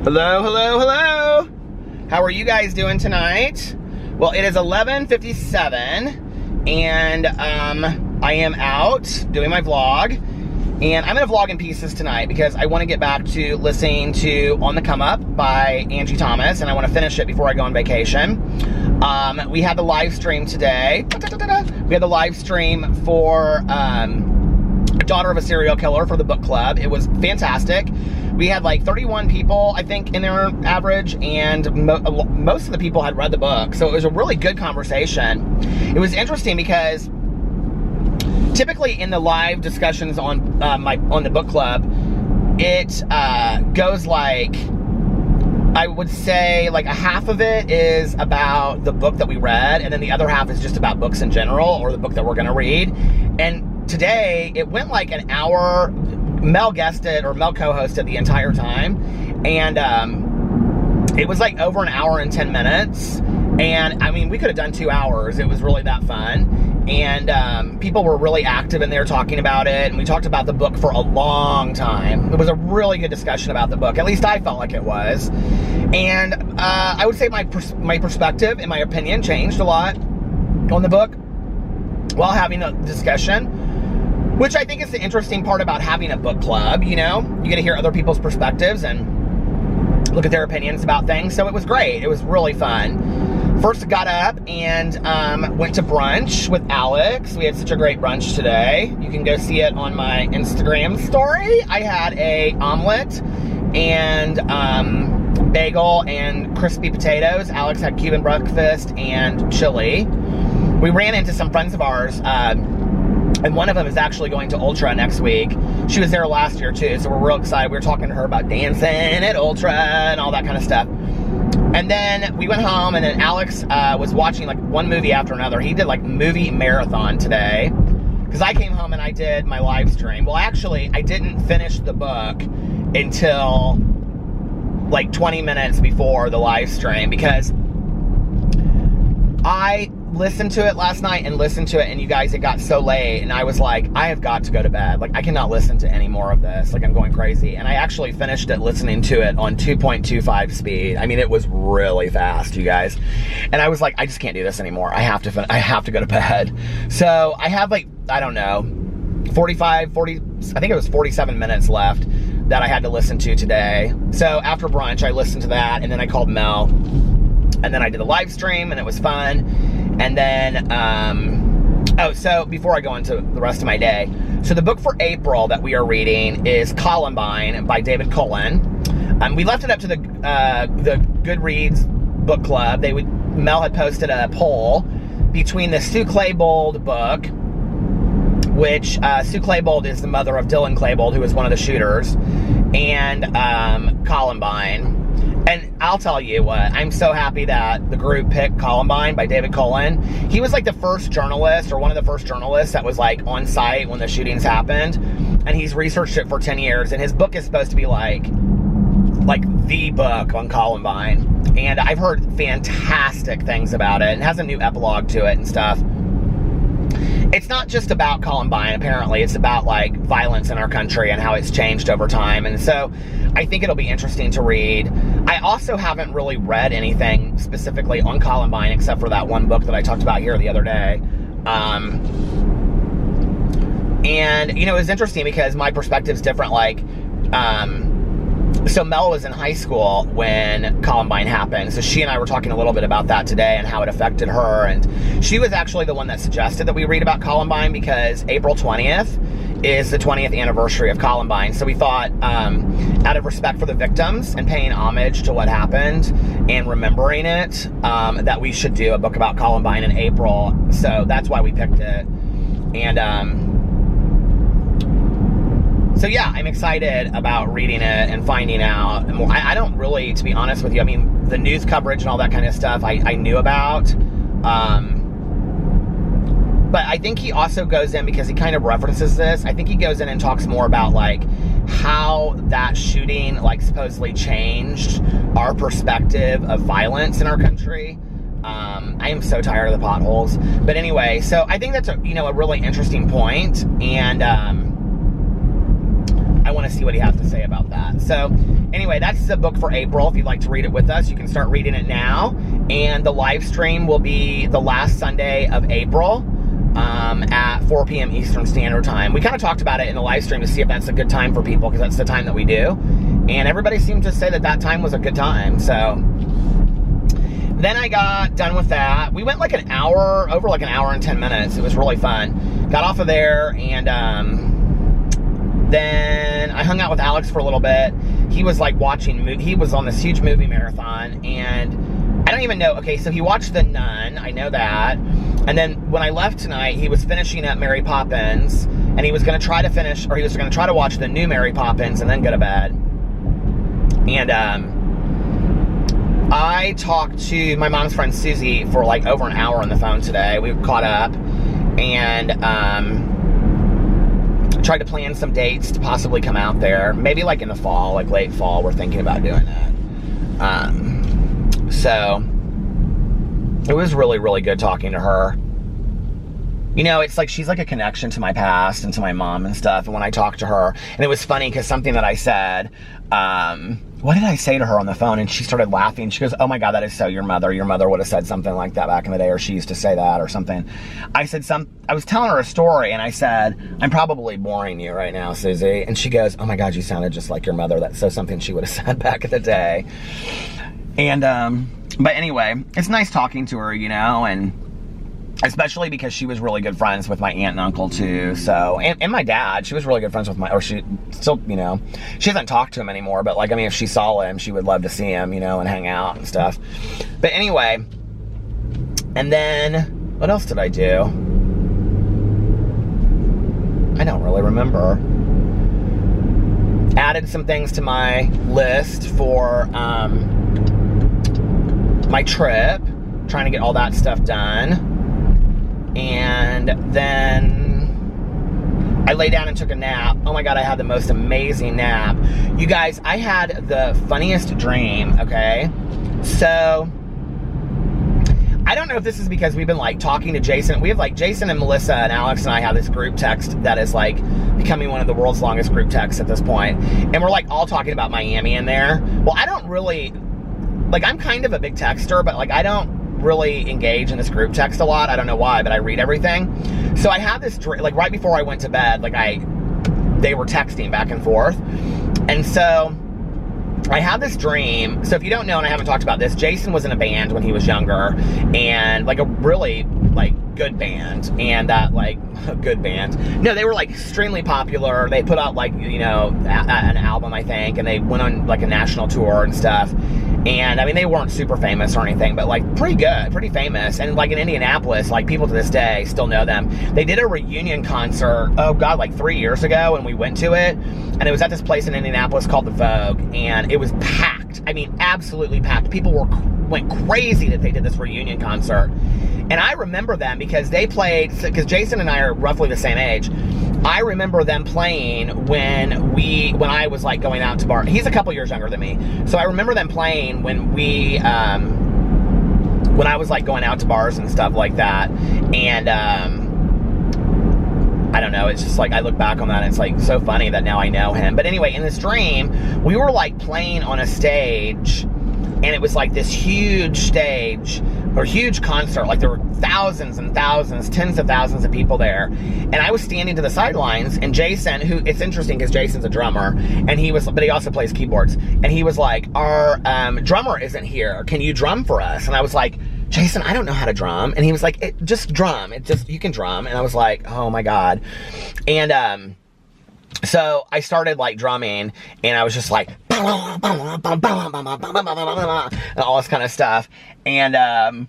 Hello, hello, hello. How are you guys doing tonight? Well, it is 11:57 and I am out doing my vlog, and I'm gonna vlog in pieces tonight because I want to get back to listening to On the Come Up by Angie Thomas, and I want to finish it before I go on vacation. We had the live stream today. We had the live stream for Daughter of a Serial Killer for the book club. It was fantastic. We had like 31 people, I think, in their average, and most of the people had read the book, so it was a really good conversation. It was interesting because typically in the live discussions on the book club, it goes like, I would say like a half of it is about the book that we read, and then the other half is just about books in general or the book that we're gonna read. And today it went like an hour. Mel guessed it, or Mel co-hosted the entire time, and it was like over an hour and 10 minutes, and I mean, we could have done 2 hours. It was really that fun, and people were really active in there talking about it, and we talked about the book for a long time. It was a really good discussion about the book, at least I felt like it was, and I would say my perspective, in my opinion, changed a lot on the book while having a discussion, which I think is the interesting part about having a book club. You know, you get to hear other people's perspectives and look at their opinions about things. So it was great. It was really fun. First, got up and went to brunch with Alex. We had such a great brunch today. You can go see it on my Instagram story. I had a omelet and bagel and crispy potatoes. Alex had Cuban breakfast and chili. We ran into some friends of ours, and one of them is actually going to Ultra next week. She was there last year too, so we're real excited. We were talking to her about dancing at Ultra and all that kind of stuff. And then we went home, and then Alex was watching like one movie after another. He did like movie marathon today, because I came home and I did my live stream. Well, actually, I didn't finish the book until like 20 minutes before the live stream, because I listened to it last night and listened to it, and you guys, it got so late, and I was like, I have got to go to bed. Like, I cannot listen to any more of this. Like, I'm going crazy. And I actually finished it listening to it on 2.25 speed. I mean, it was really fast, you guys. And I was like, I just can't do this anymore. I have to go to bed. So I have like, I don't know, 40, I think it was 47 minutes left that I had to listen to today. So after brunch, I listened to that, and then I called Mel, and then I did a live stream, and it was fun. And then, so before I go into the rest of my day, so the book for April that we are reading is Columbine by David Cullen. We left it up to the Goodreads book club. Mel had posted a poll between the Sue Klebold book, which Sue Klebold is the mother of Dylan Klebold, who was one of the shooters, and Columbine. And I'll tell you what, I'm so happy that the group picked Columbine by David Cullen. He was like the first journalist, or one of the first journalists that was like on site when the shootings happened. And he's researched it for 10 years. And his book is supposed to be like the book on Columbine. And I've heard fantastic things about it. And it has a new epilogue to it and stuff. It's not just about Columbine, apparently. It's about like violence in our country and how it's changed over time. And so I think it'll be interesting to read. I also haven't really read anything specifically on Columbine except for that one book that I talked about here the other day. And, you know, it was interesting because my perspective's different. Like, so Mel was in high school when Columbine happened. So she and I were talking a little bit about that today and how it affected her. And she was actually the one that suggested that we read about Columbine, because April 20th is the 20th anniversary of Columbine. So we thought, out of respect for the victims and paying homage to what happened and remembering it, that we should do a book about Columbine in April. So that's why we picked it. And, so yeah, I'm excited about reading it and finding out more. I don't really, to be honest with you, I mean, the news coverage and all that kind of stuff I knew about. But I think he also goes in, because he kind of references this, I think he goes in and talks more about like how that shooting like supposedly changed our perspective of violence in our country. I am so tired of the potholes. But anyway, so I think that's a really interesting point, and I want to see what he has to say about that. So anyway, that's the book for April. If you'd like to read it with us, you can start reading it now. And the live stream will be the last Sunday of April at 4 p.m. Eastern Standard Time. We kind of talked about it in the live stream to see if that's a good time for people, because that's the time that we do. And everybody seemed to say that that time was a good time. So then I got done with that. We went like an hour, over like an hour and 10 minutes. It was really fun. Got off of there, and then I hung out with Alex for a little bit. He was like watching, he was on this huge movie marathon, and I don't even know, okay, so he watched The Nun, I know that. And then when I left tonight, he was finishing up Mary Poppins, and he was going to try to finish, or he was going to try to watch the new Mary Poppins and then go to bed. And I talked to my mom's friend Susie for like over an hour on the phone today. We caught up, and tried to plan some dates to possibly come out there. Maybe like in the fall, like late fall, we're thinking about doing that. So it was really, really good talking to her. You know, it's like she's like a connection to my past and to my mom and stuff. And when I talked to her, and it was funny because something that I said, what did I say to her on the phone? And she started laughing. She goes, "Oh my God, that is so your mother. Your mother would have said something like that back in the day, or she used to say that or something." I said I was telling her a story, and I said, "I'm probably boring you right now, Susie." And she goes, "Oh my God, you sounded just like your mother. That's so something she would have said back in the day." And, but anyway, it's nice talking to her, you know, and especially because she was really good friends with my aunt and uncle too. So, and my dad, she was really good friends with or she still, you know, she doesn't talk to him anymore, but like, I mean, if she saw him, she would love to see him, you know, and hang out and stuff. But anyway, and then what else did I do? I don't really remember. Added some things to my list for, my trip, trying to get all that stuff done. And then I lay down and took a nap. Oh my God, I had the most amazing nap. You guys, I had the funniest dream, okay? So, I don't know if this is because we've been like talking to Jason. We have like Jason and Melissa and Alex and I have this group text that is like becoming one of the world's longest group texts at this point. And we're like all talking about Miami in there. Well, I don't really, like, I'm kind of a big texter, but like I don't really engage in this group text a lot. I don't know why, but I read everything. So I had this dream, like right before I went to bed, like they were texting back and forth. And so I had this dream. So if you don't know, and I haven't talked about this, Jason was in a band when he was younger, and like a really like good band, and that like a good band. No, they were like extremely popular. They put out like, you know, an album, I think, and they went on like a national tour and stuff. And I mean, they weren't super famous or anything, but like pretty good, pretty famous. And like in Indianapolis, like people to this day still know them. They did a reunion concert, oh God, like 3 years ago, and we went to it. And it was at this place in Indianapolis called the Vogue, and it was packed. I mean, absolutely packed. People went crazy that they did this reunion concert. And I remember them because they played, because Jason and I are roughly the same age. I remember them playing when I was like going out to bar. He's a couple years younger than me. So I remember them playing when I was like going out to bars and stuff like that. And, I don't know, it's just like, I look back on that and it's like so funny that now I know him. But anyway, in this dream, we were like playing on a stage, and it was like this huge stage, or huge concert, like there were thousands and thousands, tens of thousands of people there. And I was standing to the sidelines, and Jason, who, it's interesting because Jason's a drummer, and but he also plays keyboards. And he was like, our drummer isn't here. Can you drum for us? And I was like, Jason, I don't know how to drum. And he was like, just drum. You can drum. And I was like, oh my God. And, so I started like drumming, and I was just like, and all this kind of stuff. And,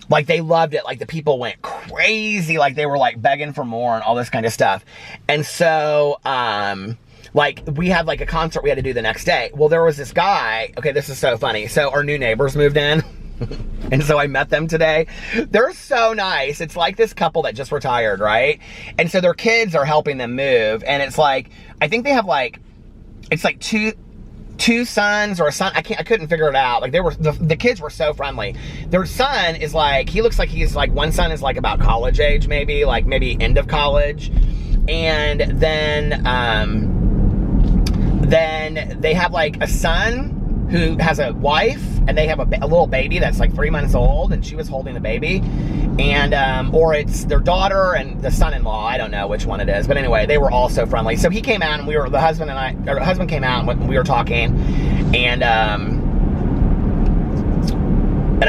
like they loved it. Like the people went crazy. Like they were like begging for more and all this kind of stuff. And so, like we had like a concert we had to do the next day. Well, there was this guy. Okay, this is so funny. So our new neighbors moved in. And so I met them today. They're so nice. It's like this couple that just retired, right? And so their kids are helping them move. And it's like, I think they have like, it's like two sons or a son. I couldn't figure it out. Like the kids were so friendly. Their son is like, he looks like he's like, one son is like about college age, maybe end of college. And then, then they have like a son who has a wife, and they have a little baby that's like 3 months old, and she was holding the baby, and or it's their daughter and the son-in-law. I don't know which one it is, but anyway, they were all so friendly. So he came out, and the husband came out, and we were talking, and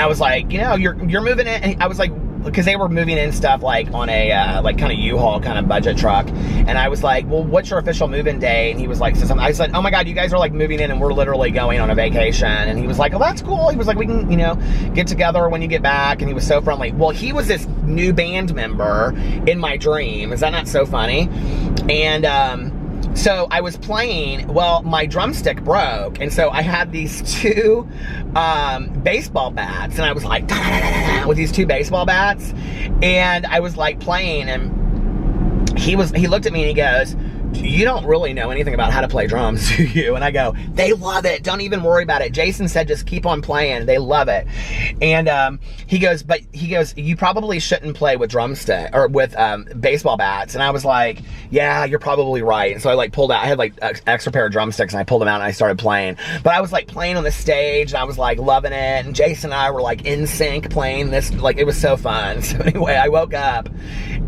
I was like, you know, you're moving in, and I was like, because they were moving in stuff like on a like kind of U-Haul kind of budget truck, and I was like, well, what's your official move-in day? And he was like, I said, oh my God, you guys are like moving in, and we're literally going on a vacation. And he was like, oh, that's cool. He was like, we can, you know, get together when you get back. And he was so friendly. Well, he was this new band member in my dream. Is that not so funny? And so I was playing, well, my drumstick broke, and so I had these two baseball bats, and I was like, with these two baseball bats, and I was like playing, and he looked at me and he goes, you don't really know anything about how to play drums, do you? And I go, they love it. Don't even worry about it. Jason said just keep on playing. They love it. And he goes, you probably shouldn't play with drumstick or with baseball bats. And I was like, yeah, you're probably right. And so I like pulled out, I had like an extra pair of drumsticks, and I pulled them out and I started playing. But I was like playing on the stage, and I was like loving it. And Jason and I were like in sync playing this, like it was so fun. So anyway, I woke up,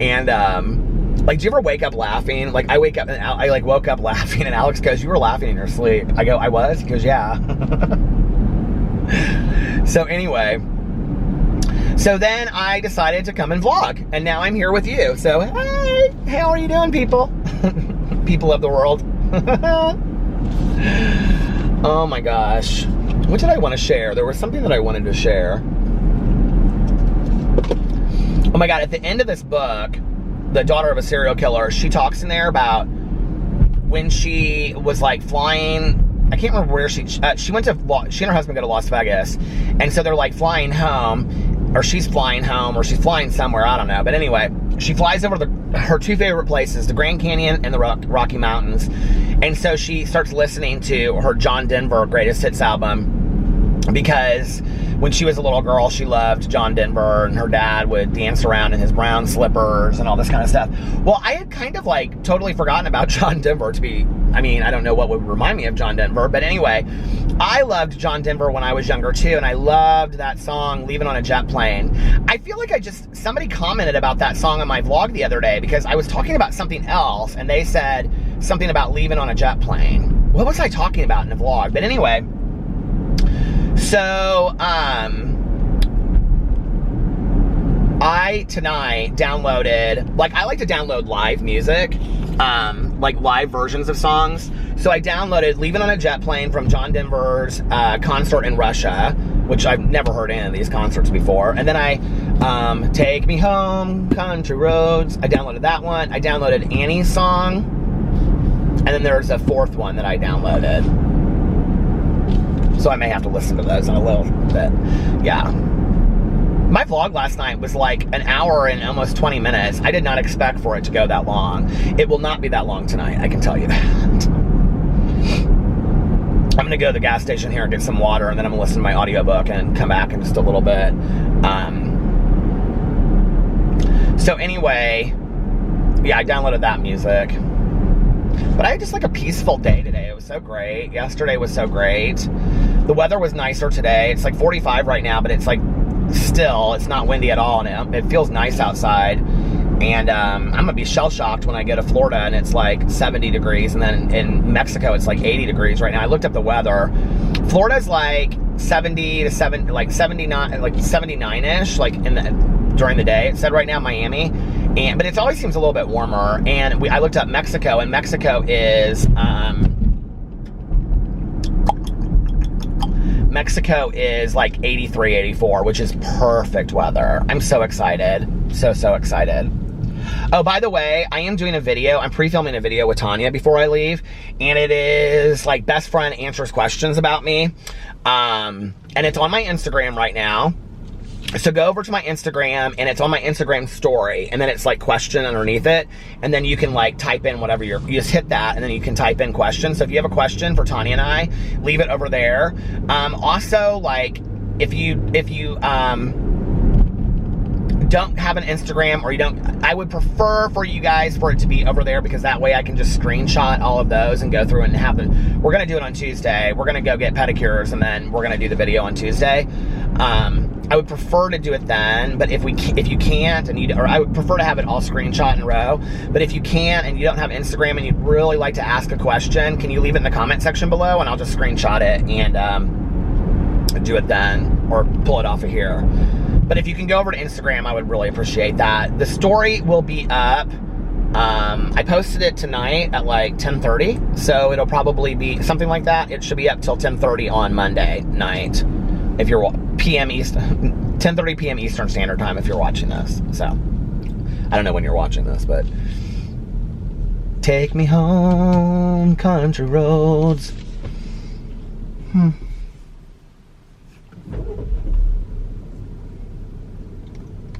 and like, do you ever wake up laughing? Like, I wake up and I like woke up laughing, and Alex goes, you were laughing in your sleep. I go, I was? He goes, yeah. So anyway, so then I decided to come and vlog, and now I'm here with you. So, hey, how are you doing, people? People of the world. Oh my gosh. What did I want to share? There was something that I wanted to share. Oh my God, at the end of this book, The Daughter of a Serial Killer, she talks in there about when she was like flying. I can't remember where she went to. She and her husband go to Las Vegas, and so they're like flying home, or she's flying home, or she's flying somewhere. I don't know. But anyway, she flies over to her two favorite places, the Grand Canyon and the Rocky Mountains, and so she starts listening to her John Denver Greatest Hits album, because when she was a little girl, she loved John Denver, and her dad would dance around in his brown slippers and all this kind of stuff. Well, I had kind of like totally forgotten about John Denver, I don't know what would remind me of John Denver, but anyway, I loved John Denver when I was younger too, and I loved that song, Leaving on a Jet Plane. I feel like somebody commented about that song on my vlog the other day, because I was talking about something else, and they said something about leaving on a jet plane. What was I talking about in the vlog? But anyway, so, I tonight downloaded, like, I like to download live music, like live versions of songs. So I downloaded Leaving on a Jet Plane from John Denver's concert in Russia, which I've never heard any of these concerts before. And then I, Take Me Home, Country Roads, I downloaded that one. I downloaded Annie's song, and then there's a fourth one that I downloaded. So I may have to listen to those in a little bit. Yeah. My vlog last night was like an hour and almost 20 minutes. I did not expect for it to go that long. It will not be that long tonight, I can tell you that. I'm going to go to the gas station here and get some water, and then I'm going to listen to my audiobook and come back in just a little bit. So anyway, yeah, I downloaded that music. But I had just like a peaceful day today. It was so great. Yesterday was so great. The weather was nicer today. It's like 45 right now, but it's like still, it's not windy at all, and it feels nice outside. And I'm gonna be shell-shocked when I go to Florida and it's like 70 degrees, and then in Mexico it's like 80 degrees right now. I looked up the weather. Florida's like 70 to 7, like 79, like 79-ish, like during the day. It said right now Miami. But it always seems a little bit warmer. And I looked up Mexico, and Mexico is like 83, 84, which is perfect weather. I'm so excited. So excited. Oh, by the way, I am doing a video. I'm pre-filming a video with Tanya before I leave. And it is like best friend answers questions about me. And it's on my Instagram right now. So go over to my Instagram, and it's on my Instagram story, and then it's like question underneath it, and then you can like type in whatever you just hit that, and then you can type in questions. So if you have a question for Tanya and I, leave it over there. Also, like if you don't have an Instagram, or you don't, I would prefer for you guys for it to be over there, because that way I can just screenshot all of those and go through and have the, we're going to do it on Tuesday. We're going to go get pedicures, and then we're going to do the video on Tuesday. I would prefer to do it then, but if you can't, and or I would prefer to have it all screenshot in a row, but if you can't and you don't have Instagram and you'd really like to ask a question, can you leave it in the comment section below, and I'll just screenshot it and do it then, or pull it off of here. But if you can go over to Instagram, I would really appreciate that. The story will be up. I posted it tonight at like 10:30, so it'll probably be something like that. It should be up till 10:30 on Monday night, if you're PM Eastern, 10:30 p.m. Eastern Standard Time if you're watching this. So I don't know when you're watching this, but take me home, country roads.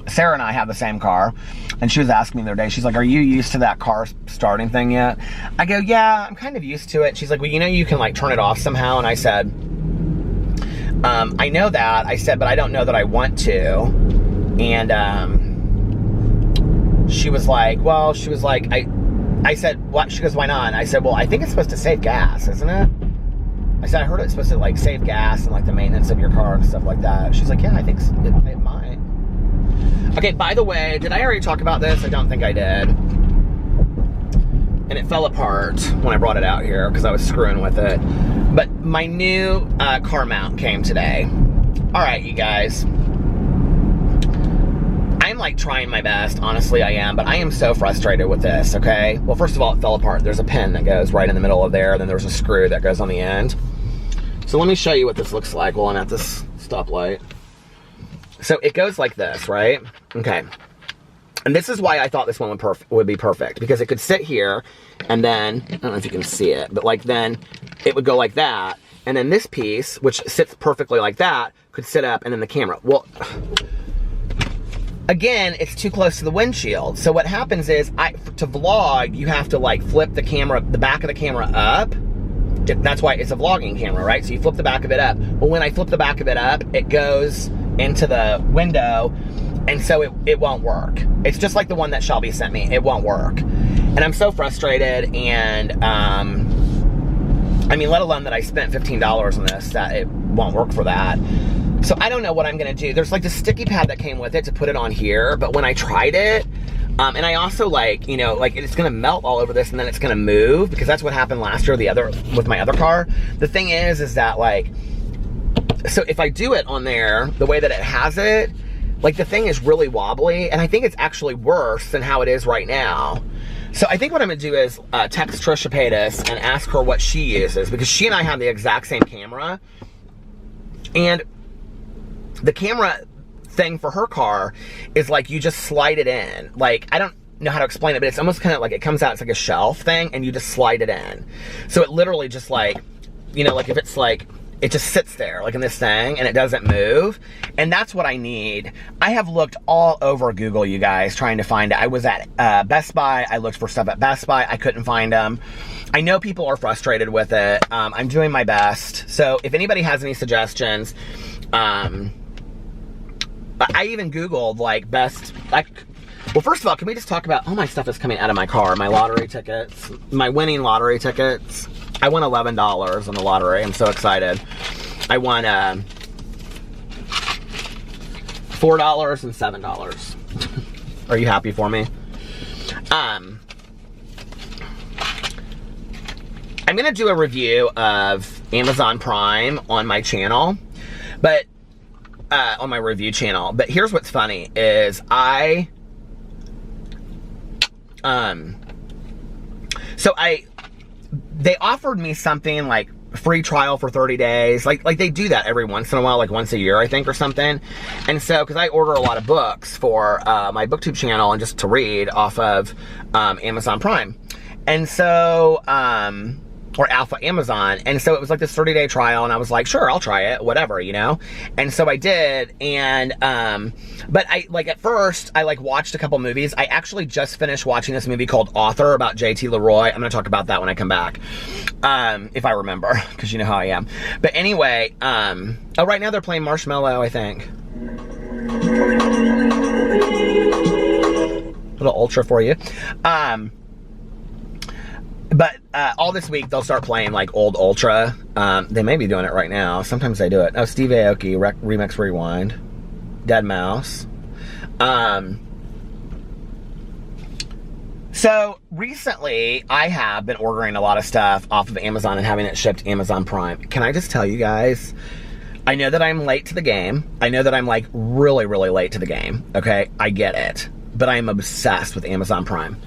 Sarah and I have the same car, and she was asking me the other day, she's like, are you used to that car starting thing yet? I go, yeah, I'm kind of used to it. She's like, well, you know, you can like turn it off somehow. And I said, I know that. I said, but I don't know that I want to. And she was like, well, she was like, I said, what? She goes, why not? And I said, well, I think it's supposed to save gas, isn't it? I said, I heard it's supposed to like save gas and like the maintenance of your car and stuff like that. She's like, yeah, I think it might. Okay, by the way, did I already talk about this? I don't think I did. And it fell apart when I brought it out here because I was screwing with it. But my new car mount came today. All right, you guys. I'm like trying my best, honestly I am, but I am so frustrated with this, okay? Well, first of all, it fell apart. There's a pin that goes right in the middle of there, and then there's a screw that goes on the end. So let me show you what this looks like while I'm at this stoplight. So it goes like this, right? Okay. And this is why I thought this one would be perfect, because it could sit here, and then, I don't know if you can see it, but like then it would go like that, and then this piece, which sits perfectly like that, could sit up, and then the camera. Well, again, it's too close to the windshield. So what happens is, to vlog, you have to like flip the camera, the back of the camera up. That's why it's a vlogging camera, right? So you flip the back of it up. Well, when I flip the back of it up, it goes into the window, and so it won't work. It's just like the one that Shelby sent me. It won't work. And I'm so frustrated, and I mean, let alone that I spent $15 on this, that it won't work for that. So I don't know what I'm gonna do. There's like the sticky pad that came with it to put it on here, but when I tried it, and I also like, you know, like it's gonna melt all over this and then it's gonna move, because that's what happened last year with my other car. The thing is that like, so if I do it on there, the way that it has it, like the thing is really wobbly, and I think it's actually worse than how it is right now. So I think what I'm gonna do is text Trisha Paytas and ask her what she uses, because she and I have the exact same camera, and the camera thing for her car is like you just slide it in. Like, I don't know how to explain it, but it's almost kind of like it comes out, it's like a shelf thing, and you just slide it in. So it literally just like, you know, like if it's like, it just sits there like in this thing and it doesn't move. And that's what I need. I have looked all over Google, you guys, trying to find it. I was at Best Buy. I looked for stuff at Best Buy. I couldn't find them. I know people are frustrated with it. I'm doing my best. So if anybody has any suggestions, I even Googled like best, like, well, first of all, can we just talk about, all my stuff is coming out of my car, my lottery tickets, my winning lottery tickets. I won $11 on the lottery. I'm so excited. I won $4 and $7. Are you happy for me? I'm gonna do a review of Amazon Prime on my channel, but on my review channel. But here's what's funny is they offered me something like free trial for 30 days. Like they do that every once in a while, like once a year, I think, or something. And so, because I order a lot of books for my BookTube channel and just to read off of Amazon Prime. And so, or Alpha Amazon. And so it was like this 30-day trial, and I was like, sure, I'll try it, whatever, you know? And so I did, and, but I, like, at first, I, like, watched a couple movies. I actually just finished watching this movie called Author about JT Leroy. I'm gonna talk about that when I come back, if I remember, because you know how I am. But anyway, oh, right now they're playing Marshmallow, I think. Little ultra for you. But all this week they'll start playing like old ultra. They may be doing it right now. Sometimes they do it. Oh, Steve Aoki, Remix Rewind, Dead Mouse. So recently I have been ordering a lot of stuff off of Amazon and having it shipped Amazon Prime. Can I just tell you guys, I know that I'm late to the game. I know that I'm like really, really late to the game. Okay, I get it. But I am obsessed with Amazon Prime.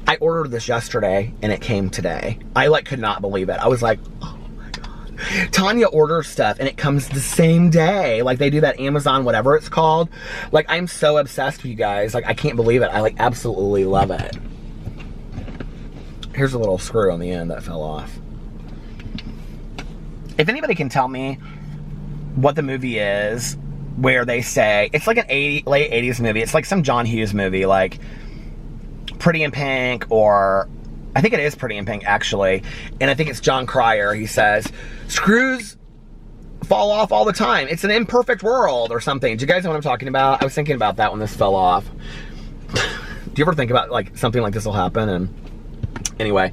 I ordered this yesterday and it came today. I like could not believe it. I was like, oh my God. Tanya orders stuff and it comes the same day. Like they do that Amazon whatever it's called. Like I'm so obsessed with you guys. Like I can't believe it. I like absolutely love it. Here's a little screw on the end that fell off. If anybody can tell me what the movie is where they say, it's like an late 80s movie. It's like some John Hughes movie, like Pretty in Pink, or I think it is Pretty in Pink actually, and I think it's John Cryer. He says screws fall off all the time, it's an imperfect world or something. Do you guys know what I'm talking about? I was thinking about that when this fell off. Do you ever think about like something like this will happen? And anyway,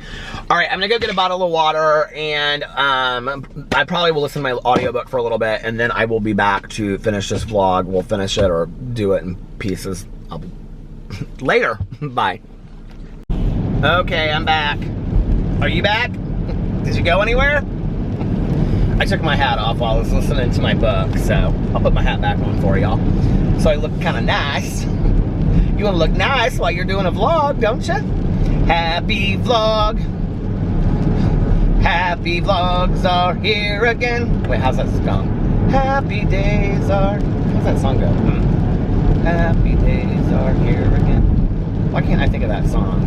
all right, I'm gonna go get a bottle of water, and I probably will listen to my audiobook for a little bit, and then I will be back to finish this vlog. We'll finish it or do it in pieces later. Bye. Okay, I'm back. Are you back? Did you go anywhere? I took my hat off while I was listening to my book, so I'll put my hat back on for y'all. So I look kind of nice. You want to look nice while you're doing a vlog, don't you? Happy vlog. Happy vlogs are here again. Wait, how's that song? Happy days are... How's that song go? Happy days are here again. Why can't I think of that song?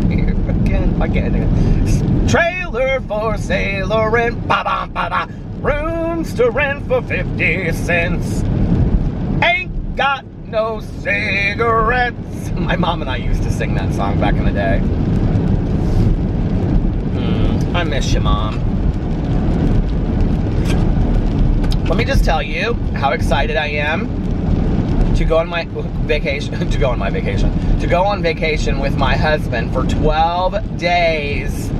Here again. Why can't I think of it? Trailer for sale or rent. Ba-ba, ba-ba. Rooms to rent for 50 cents. Ain't got no cigarettes. My mom and I used to sing that song back in the day. I miss you, Mom. Let me just tell you how excited I am to go on my vacation, to go on vacation with my husband for 12 days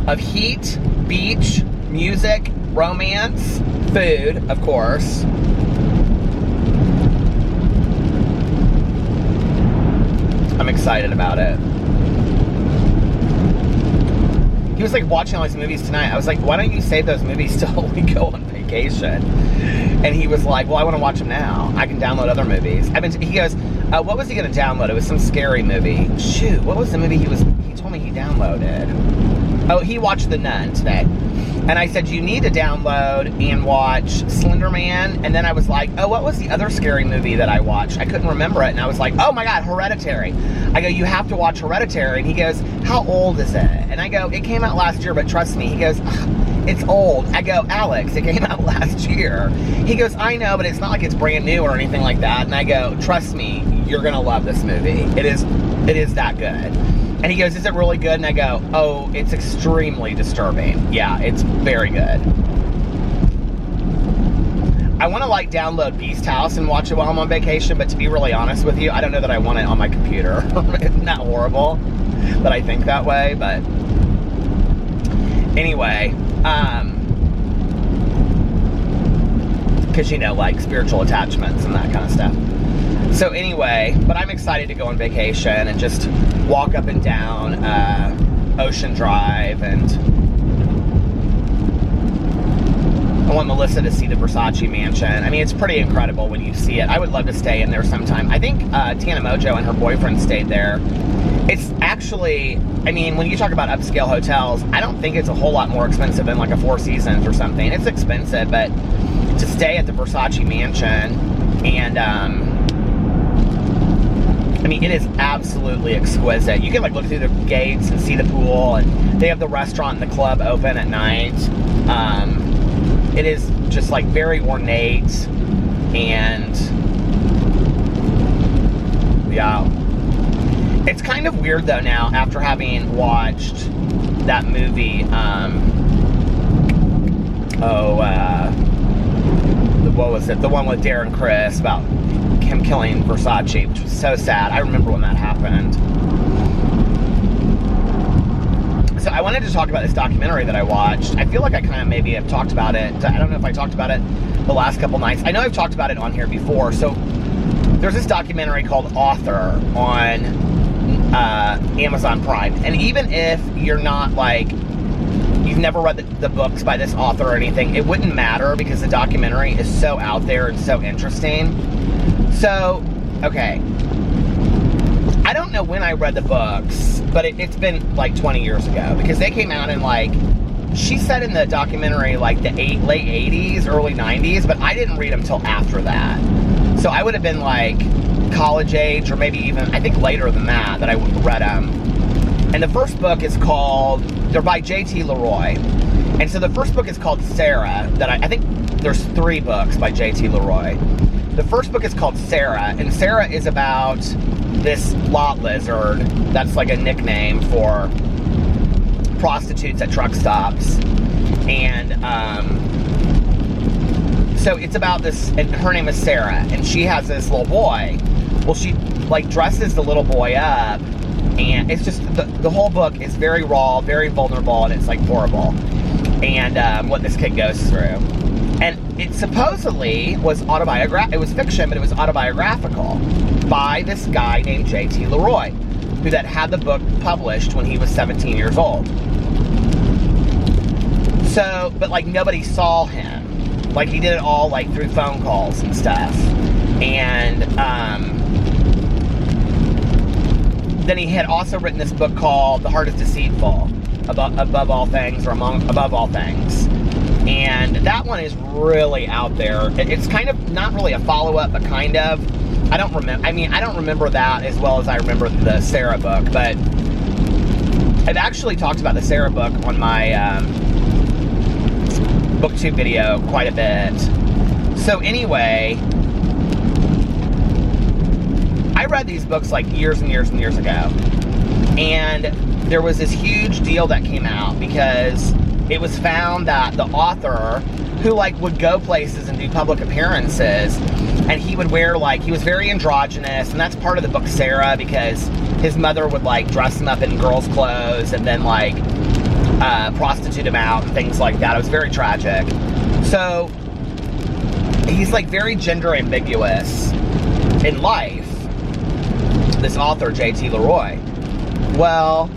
of heat, beach, music, romance, food, of course. I'm excited about it. He was like watching all these movies tonight. I was like, why don't you save those movies till we go on vacation? And he was like, well, I want to watch them now. I can download other movies. He goes, what was he going to download? It was some scary movie. Shoot, what was the movie he told me he downloaded? Oh, he watched The Nun today. And I said, you need to download and watch Slender Man. And then I was like, oh, what was the other scary movie that I watched? I couldn't remember it. And I was like, oh my God, Hereditary. I go, you have to watch Hereditary. And he goes, how old is it? And I go, it came out last year, but trust me. He goes, it's old. I go, Alex, it came out last year. He goes, I know, but it's not like it's brand new or anything like that. And I go, trust me, you're going to love this movie. It is that good. And he goes, is it really good? And I go, oh, it's extremely disturbing. Yeah, it's very good. I want to like download Beast House and watch it while I'm on vacation, but to be really honest with you, I don't know that I want it on my computer. Isn't that horrible that I think that way? But anyway, because you know, like spiritual attachments and that kind of stuff. So anyway, but I'm excited to go on vacation and just walk up and down Ocean Drive, and I want Melissa to see the Versace mansion. I mean, it's pretty incredible when you see it. I would love to stay in there sometime. I think Tana Mojo and her boyfriend stayed there. It's actually, I mean, when you talk about upscale hotels, I don't think it's a whole lot more expensive than like a Four Seasons or something. It's expensive, but to stay at the Versace mansion, and I mean, it is absolutely exquisite. You can like look through the gates and see the pool, and they have the restaurant and the club open at night. It is just like very ornate, and yeah. It's kind of weird though now, after having watched that movie, what was it? The one with Darren Criss about him killing Versace, which was so sad. I remember when that happened. So I wanted to talk about this documentary that I watched. I feel like I kind of maybe have talked about it. I don't know if I talked about it the last couple nights. I know I've talked about it on here before. So there's this documentary called Author on Amazon Prime. And even if you're not like, you've never read the books by this author or anything, it wouldn't matter because the documentary is so out there and so interesting. So, okay. I don't know when I read the books, but it's been like 20 years ago because they came out in like, she said in the documentary like the late 80s, early 90s, but I didn't read them till after that. So I would have been like college age or maybe even, I think later than that I read them. And the first book is called, they're by J.T. Leroy. And so the first book is called Sarah, that I think there's 3 books by J.T. Leroy. The first book is called Sarah, and Sarah is about this lot lizard that's like a nickname for prostitutes at truck stops. And so it's about this, and her name is Sarah, and she has this little boy. Well, she like dresses the little boy up, and it's just, the whole book is very raw, very vulnerable, and it's like horrible. And what this kid goes through. And it supposedly was it was fiction, but it was autobiographical by this guy named J.T. Leroy, who had the book published when he was 17 years old. So, but like nobody saw him. Like he did it all like through phone calls and stuff. And then he had also written this book called The Heart is Deceitful, above all things, or above all things. And that one is really out there. It's kind of not really a follow-up, but kind of. I don't remember that as well as I remember the Sarah book, but I've actually talked about the Sarah book on my BookTube video quite a bit. So anyway, I read these books like years and years and years ago. And there was this huge deal that came out because it was found that the author, who like would go places and do public appearances, and he would wear like, he was very androgynous, and that's part of the book Sarah, because his mother would like dress him up in girls' clothes and then like prostitute him out and things like that. It was very tragic. So he's like very gender ambiguous in life, this author J.T. Leroy. Well,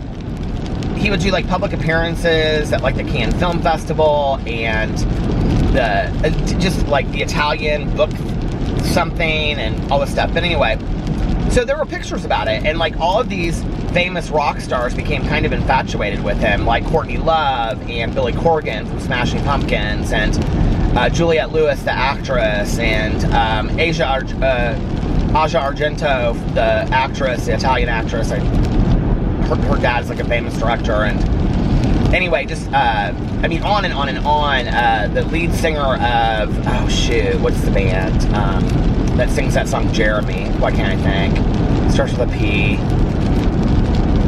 he would do like public appearances at like the Cannes Film Festival and just like the Italian book something and all this stuff. But anyway, so there were pictures about it, and like all of these famous rock stars became kind of infatuated with him, like Courtney Love and Billy Corgan from Smashing Pumpkins, and Juliette Lewis, the actress, and Asia Argento, the actress, the Italian actress. Her dad's like a famous director, and anyway, just I mean, on and on and on. The lead singer of, oh shoot, what's the band that sings that song Jeremy? Why can't I think? It starts with a P.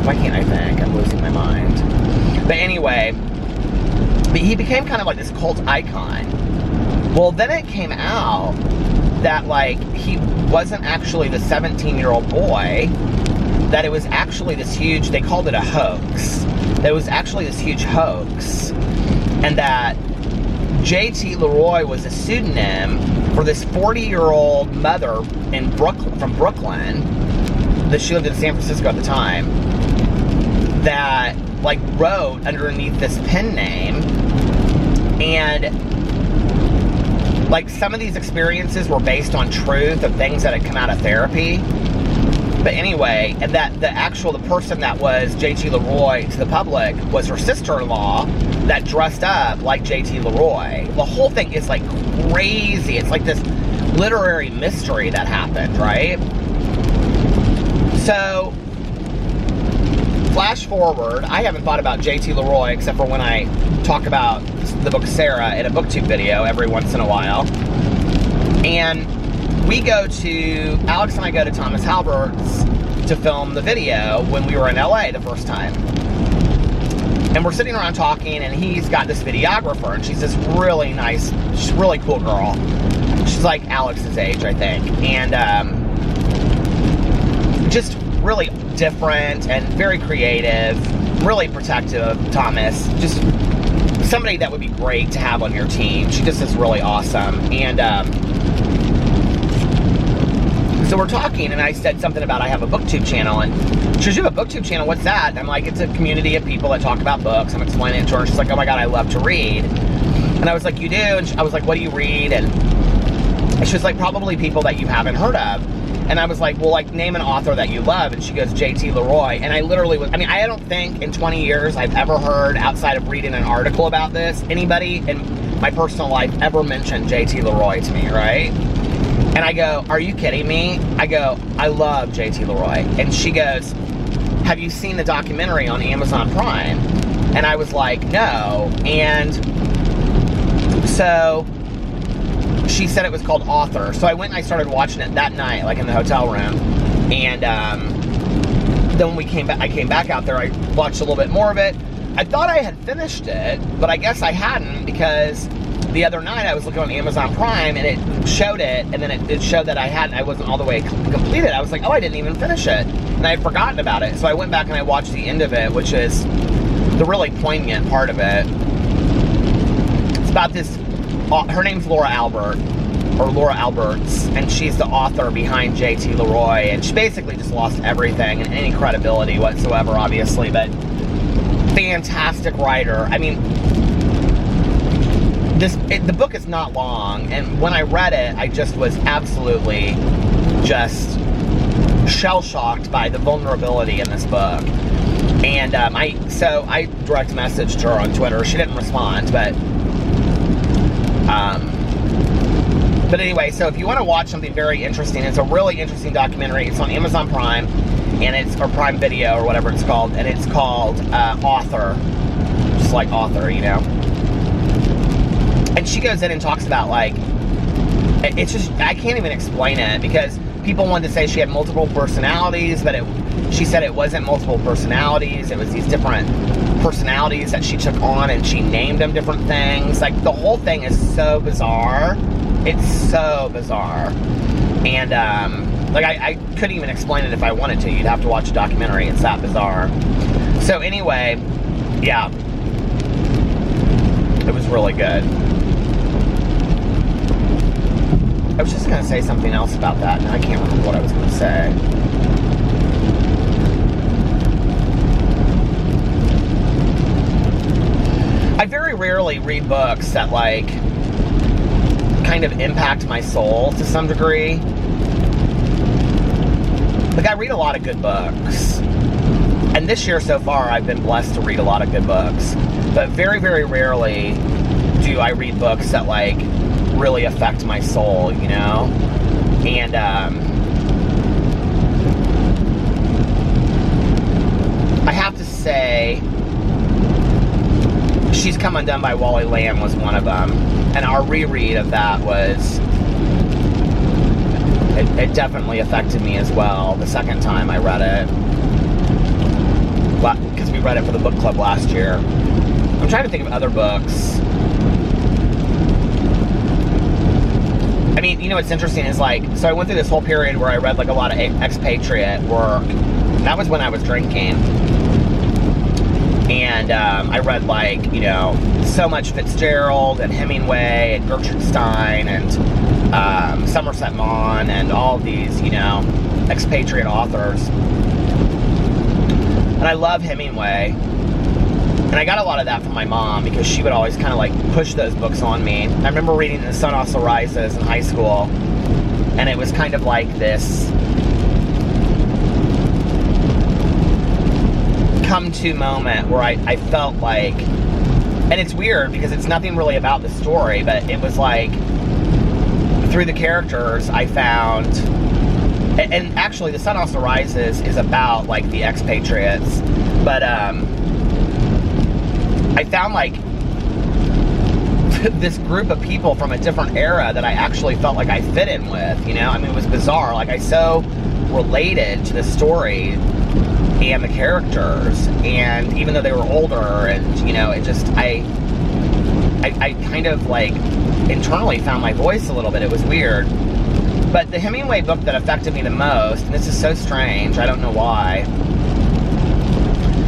Why can't I think? I'm losing my mind. But anyway, he became kind of like this cult icon. Well, then it came out that like he wasn't actually the 17-year-old boy. That it was actually this huge, they called it a hoax. That it was actually this huge hoax. And that J.T. Leroy was a pseudonym for this 40-year-old mother in from Brooklyn, that she lived in San Francisco at the time, that like wrote underneath this pen name. And like some of these experiences were based on truth of things that had come out of therapy. But anyway, and that the person that was J.T. Leroy to the public was her sister-in-law that dressed up like J.T. Leroy. The whole thing is like crazy. It's like this literary mystery that happened, right? So, flash forward, I haven't thought about J.T. Leroy except for when I talk about the book Sarah in a BookTube video every once in a while. And Alex and I go to Thomas Halbert's to film the video when we were in LA the first time. And we're sitting around talking, and he's got this videographer, and she's this really nice, really cool girl. She's like Alex's age, I think. And just really different and very creative, really protective of Thomas. Just somebody that would be great to have on your team. She just is really awesome. And so we're talking, and I said something about I have a booktube channel, and she goes, you have a booktube channel, what's that? And I'm like, it's a community of people that talk about books. I'm explaining it to her. She's like, oh my God, I love to read. And I was like, you do? And I was like, what do you read? And she was like, probably people that you haven't heard of. And I was like, well, like, name an author that you love. And she goes, J.T. Leroy. And I literally was, I mean, I don't think in 20 years I've ever heard, outside of reading an article about this, anybody in my personal life ever mentioned J.T. Leroy to me, right? And I go, are you kidding me? I go, I love J.T. Leroy. And she goes, have you seen the documentary on Amazon Prime? And I was like, no. And so she said it was called Author. So I went and I started watching it that night, like in the hotel room. And then when I came back out there, I watched a little bit more of it. I thought I had finished it, but I guess I hadn't, because the other night I was looking on Amazon Prime and it showed it, and then it showed that I wasn't all the way completed. I was like, oh, I didn't even finish it. And I had forgotten about it. So I went back and I watched the end of it, which is the really poignant part of it. It's about this, her name's Laura Alberts, and she's the author behind J.T. Leroy, and she basically just lost everything and any credibility whatsoever, obviously, but fantastic writer. I mean, the book is not long, and when I read it, I just was absolutely just shell-shocked by the vulnerability in this book. And I direct messaged her on Twitter. She didn't respond, but anyway, so if you want to watch something very interesting, it's a really interesting documentary. It's on Amazon Prime, and or Prime Video, or whatever it's called, and it's called Author, just like author, you know. And she goes in and talks about, like, it's just, I can't even explain it, because people wanted to say she had multiple personalities, but she said it wasn't multiple personalities. It was these different personalities that she took on, and she named them different things. Like, the whole thing is so bizarre. It's so bizarre. And, like, I couldn't even explain it if I wanted to. You'd have to watch a documentary. It's that bizarre. So, anyway, yeah. It was really good. I was just going to say something else about that, and I can't remember what I was going to say. I very rarely read books that, like, kind of impact my soul to some degree. Like, I read a lot of good books. And this year so far, I've been blessed to read a lot of good books. But very, very rarely do I read books that, like, really affect my soul, you know? And, I have to say, She's Come Undone by Wally Lamb was one of them. And our reread of that was, it definitely affected me as well the second time I read it. Because we read it for the book club last year. I'm trying to think of other books. I mean, you know what's interesting is, like, so I went through this whole period where I read, like, a lot of expatriate work. That was when I was drinking. And I read, like, you know, so much Fitzgerald and Hemingway and Gertrude Stein and Somerset Maugham and all these, you know, expatriate authors. And I love Hemingway. And I got a lot of that from my mom, because she would always kind of, like, push those books on me. I remember reading The Sun Also Rises in high school, and it was kind of like this come-to moment where I felt like, and it's weird because it's nothing really about the story, but it was like, through the characters, I found, and actually The Sun Also Rises is about, like, the expatriates, but I found, like, this group of people from a different era that I actually felt like I fit in with, you know? I mean, it was bizarre. Like, I so related to the story and the characters, and even though they were older, and you know, it just I kind of like internally found my voice a little bit. It was weird. But the Hemingway book that affected me the most, and this is so strange, I don't know why,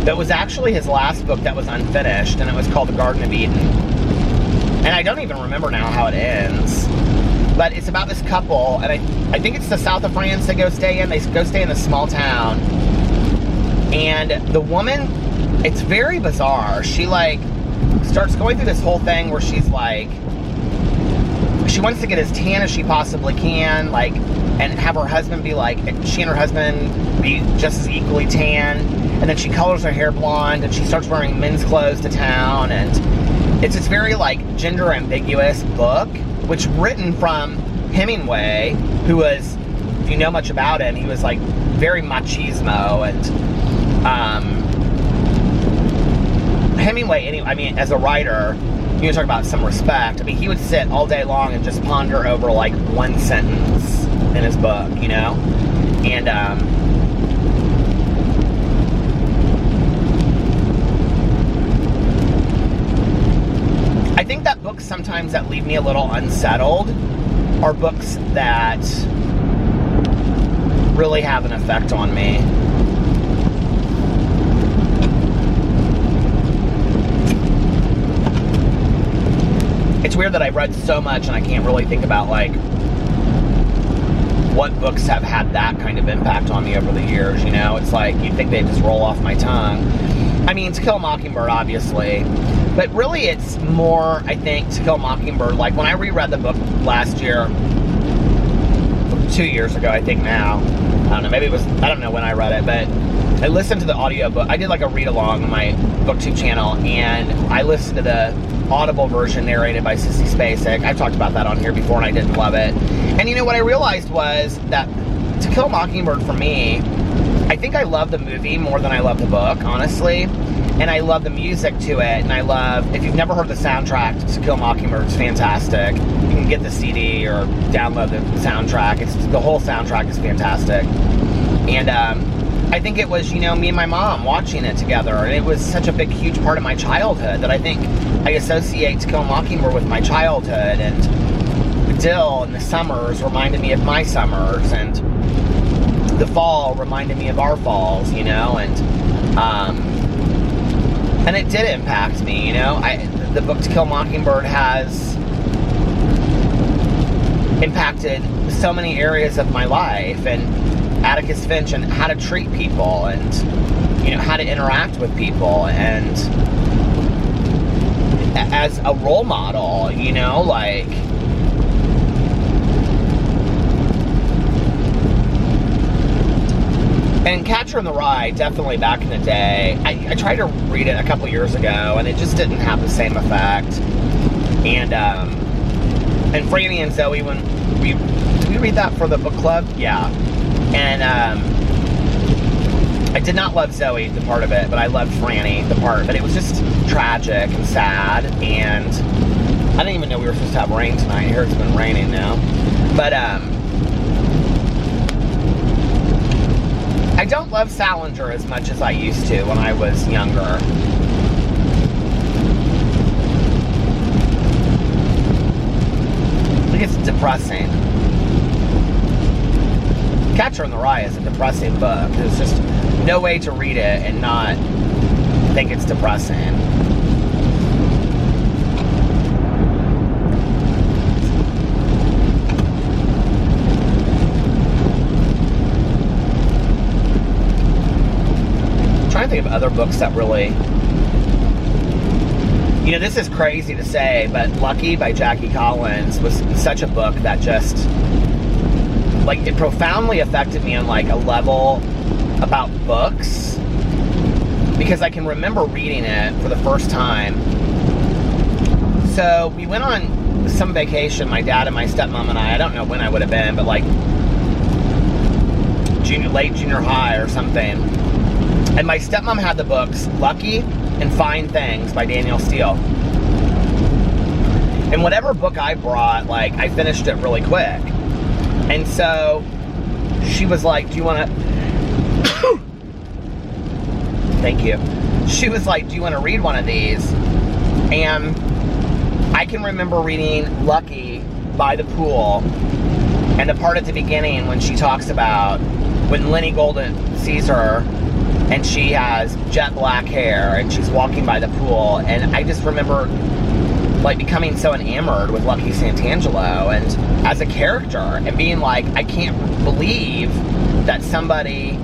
that was actually his last book that was unfinished, and it was called The Garden of Eden. And I don't even remember now how it ends. But it's about this couple, and I think it's the south of France they go stay in. They go stay in this small town. And the woman, it's very bizarre. She like starts going through this whole thing where she's like, she wants to get as tan as she possibly can, like, and have her husband be like, she and her husband be just as equally tan. And then she colors her hair blonde, and she starts wearing men's clothes to town. And it's this very like gender ambiguous book, which written from Hemingway, who was, if you know much about him, he was like very machismo, and Hemingway, anyway, I mean, as a writer, you talk about some respect. I mean, he would sit all day long and just ponder over like one sentence in his book, you know? And I think that books sometimes that leave me a little unsettled are books that really have an effect on me. It's weird that I've read so much and I can't really think about like what books have had that kind of impact on me over the years, you know? It's like you'd think they'd just roll off my tongue. I mean, To Kill a Mockingbird, obviously, but really it's more, I think, To Kill a Mockingbird, like when I reread the book last year, 2 years ago, I think now, I don't know, maybe it was, I don't know when I read it, but I listened to the audiobook. I did like a read-along on my BookTube channel, and I listened to the Audible version narrated by Sissy Spacek. I've talked about that on here before, and I didn't love it. And you know, what I realized was that To Kill a Mockingbird, for me, I think I love the movie more than I love the book, honestly. And I love the music to it, and I love, if you've never heard the soundtrack to Kill a Mockingbird, it's fantastic. You can get the CD or download the soundtrack. The whole soundtrack is fantastic. And I think it was, you know, me and my mom watching it together, and it was such a big, huge part of my childhood that I think I associate To Kill a Mockingbird with my childhood, and Dill and the summers reminded me of my summers, and the fall reminded me of our falls, you know, and it did impact me, you know. The book To Kill a Mockingbird has impacted so many areas of my life, and Atticus Finch, and how to treat people, and, you know, how to interact with people, and as a role model, you know, like, and Catcher in the Rye, definitely back in the day, I tried to read it a couple years ago, and it just didn't have the same effect. And Franny and Zoe, when did we read that for the book club? Yeah. And I did not love Zoe, the part of it, but I loved Franny, the part. But it was just tragic and sad, and I didn't even know we were supposed to have rain tonight. I hear it's been raining now. But I don't love Salinger as much as I used to when I was younger. I think it's depressing. Catcher in the Rye is a depressing book. There's just no way to read it and not think it's depressing. I'm trying to think of other books that really, you know, this is crazy to say, but Lucky by Jackie Collins was such a book that just, like, it profoundly affected me on like a level about books, because I can remember reading it for the first time. So we went on some vacation, my dad and my stepmom and I don't know when I would have been, but like late junior high or something. And my stepmom had the books Lucky and Fine Things by Danielle Steele. And whatever book I brought, like, I finished it really quick. And so she was like, do you want to Thank you. She was like, do you want to read one of these? And I can remember reading Lucky by the pool, and the part at the beginning when she talks about when Lenny Golden sees her and she has jet black hair and she's walking by the pool, and I just remember like becoming so enamored with Lucky Santangelo and as a character, and being like, I can't believe that somebody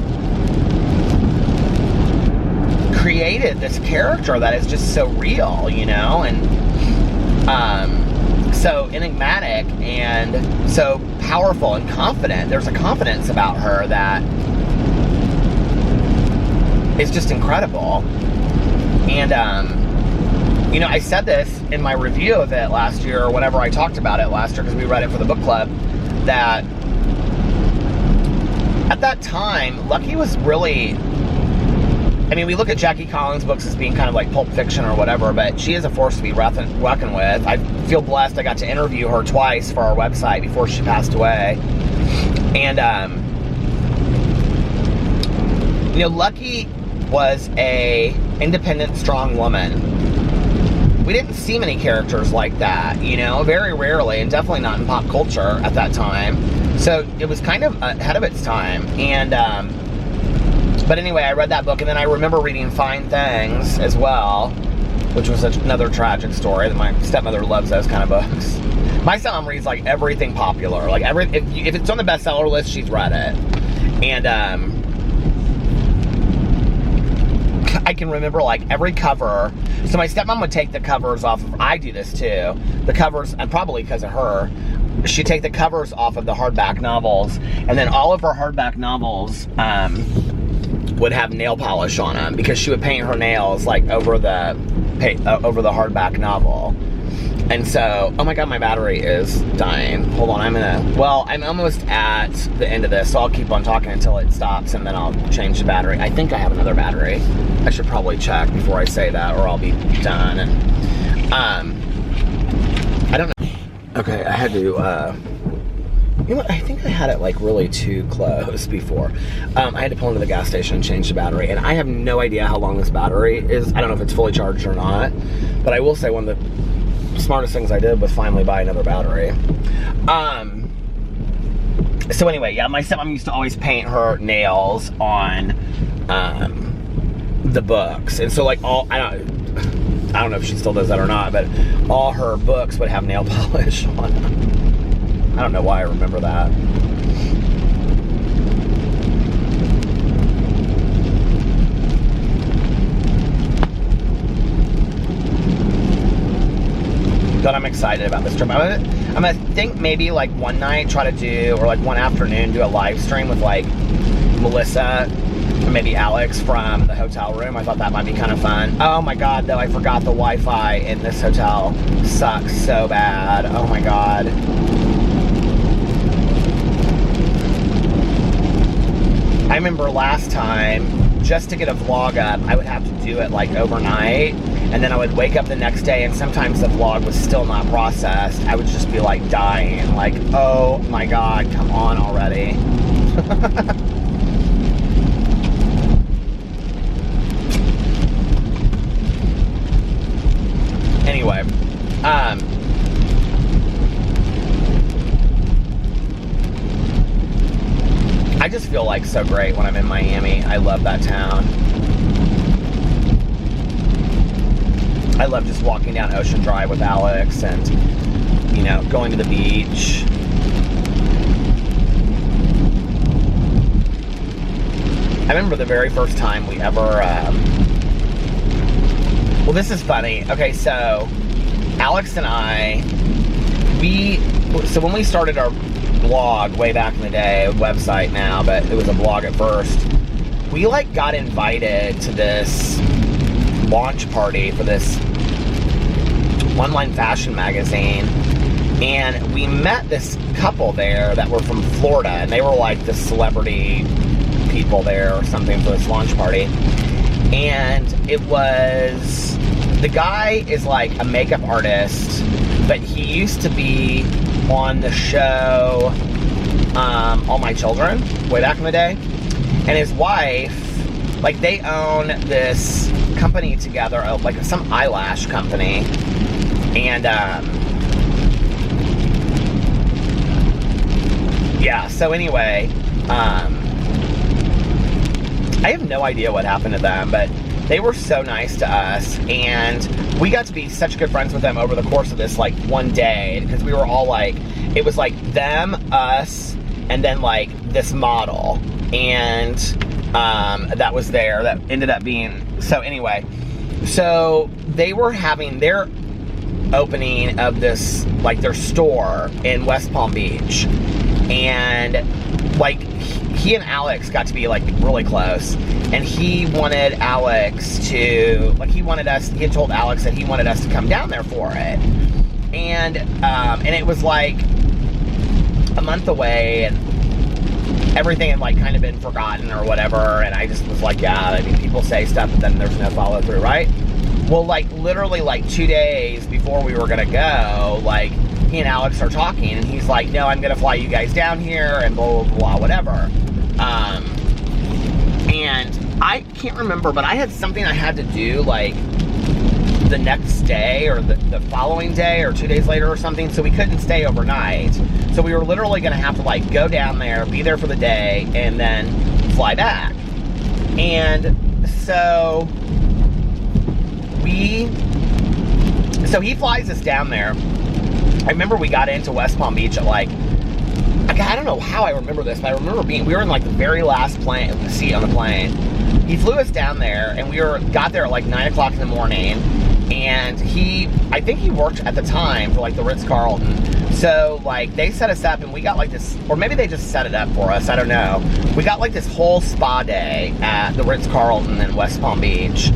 created this character that is just so real, you know, and so enigmatic and so powerful and confident. There's a confidence about her that is just incredible. And you know, I said this in my review of it last year, or whenever I talked about it last year, because we read it for the book club, that at that time, Lucky was really, I mean, we look at Jackie Collins' books as being kind of like Pulp Fiction or whatever, but she is a force to be reckoned with. I feel blessed I got to interview her twice for our website before she passed away. And, you know, Lucky was a independent, strong woman. We didn't see many characters like that, you know, very rarely, and definitely not in pop culture at that time. So it was kind of ahead of its time. And, but anyway, I read that book, and then I remember reading Fine Things as well, which was another tragic story. My stepmother loves those kind of books. My stepmom reads like everything popular, like if it's on the bestseller list, she's read it. And I can remember like every cover. So my stepmom would take the covers off of, I do this too, the covers, and probably because of her, she'd take the covers off of the hardback novels, and then all of her hardback novels would have nail polish on them, because she would paint her nails like over the hardback novel. And so, oh my god, my battery is dying. Hold on, I'm almost at the end of this, so I'll keep on talking until it stops, and then I'll change the battery. I think I have another battery. I should probably check before I say that, or I'll be done. And I don't know. Okay, I had to, you know what, I think I had it like really too close before. I had to pull into the gas station and change the battery, and I have no idea how long this battery is. I don't know if it's fully charged or not, but I will say one of the smartest things I did was finally buy another battery. So anyway, yeah, my stepmom used to always paint her nails on the books, and so like I don't know if she still does that or not, but all her books would have nail polish on them. I don't know why I remember that. But I'm excited about this trip. I'm gonna think maybe like one night try to do, or like one afternoon do a live stream with like Melissa or maybe Alex from the hotel room. I thought that might be kind of fun. Oh my god, though, I forgot the Wi-Fi in this hotel sucks so bad. Oh my god. I remember last time, just to get a vlog up, I would have to do it like overnight, and then I would wake up the next day, and sometimes the vlog was still not processed. I would just be like dying, like, oh my god, come on already. Anyway, I just feel like so great when I'm in Miami. I love that town. I love just walking down Ocean Drive with Alex and, you know, going to the beach. I remember the very first time we ever, well, this is funny. Okay, so Alex and I, so when we started our blog way back in the day, a website now, but it was a blog at first, we like got invited to this launch party for this online fashion magazine, and we met this couple there that were from Florida, and they were like the celebrity people there or something for this launch party. And it was, the guy is like a makeup artist, but he used to be on the show All My Children way back in the day, and his wife like they own this company together, like some eyelash company, and yeah, so anyway, I have no idea what happened to them, but they were so nice to us, and we got to be such good friends with them over the course of this, like, one day, because we were all, like, it was, like, them, us, and then, like, this model, and, that was there, that ended up being, so anyway, so they were having their opening of this, like, their store in West Palm Beach, and, like, he and Alex got to be, like, really close, and he wanted Alex to, like, he had told Alex that he wanted us to come down there for it, and it was, like, a month away, and everything had, like, kind of been forgotten or whatever, and I just was like, yeah, I mean, people say stuff, but then there's no follow-through, right? Well, like, literally, like, 2 days before we were gonna go, like, he and Alex are talking, and he's like, no, I'm gonna fly you guys down here, and blah, blah, blah, whatever. And I can't remember, but I had something I had to do, like, the next day, or the following day, or 2 days later or something, so we couldn't stay overnight. So we were literally gonna have to, like, go down there, be there for the day, and then fly back. And so he flies us down there. I remember we got into West Palm Beach at, like, I don't know how I remember this, but I remember we were in, like, the very last seat on the plane. He flew us down there, and we got there at, like, 9 o'clock in the morning, and I think he worked at the time for, like, the Ritz-Carlton. So, like, they set us up, and we got, like, this, or maybe they just set it up for us, I don't know. We got, like, this whole spa day at the Ritz-Carlton in West Palm Beach,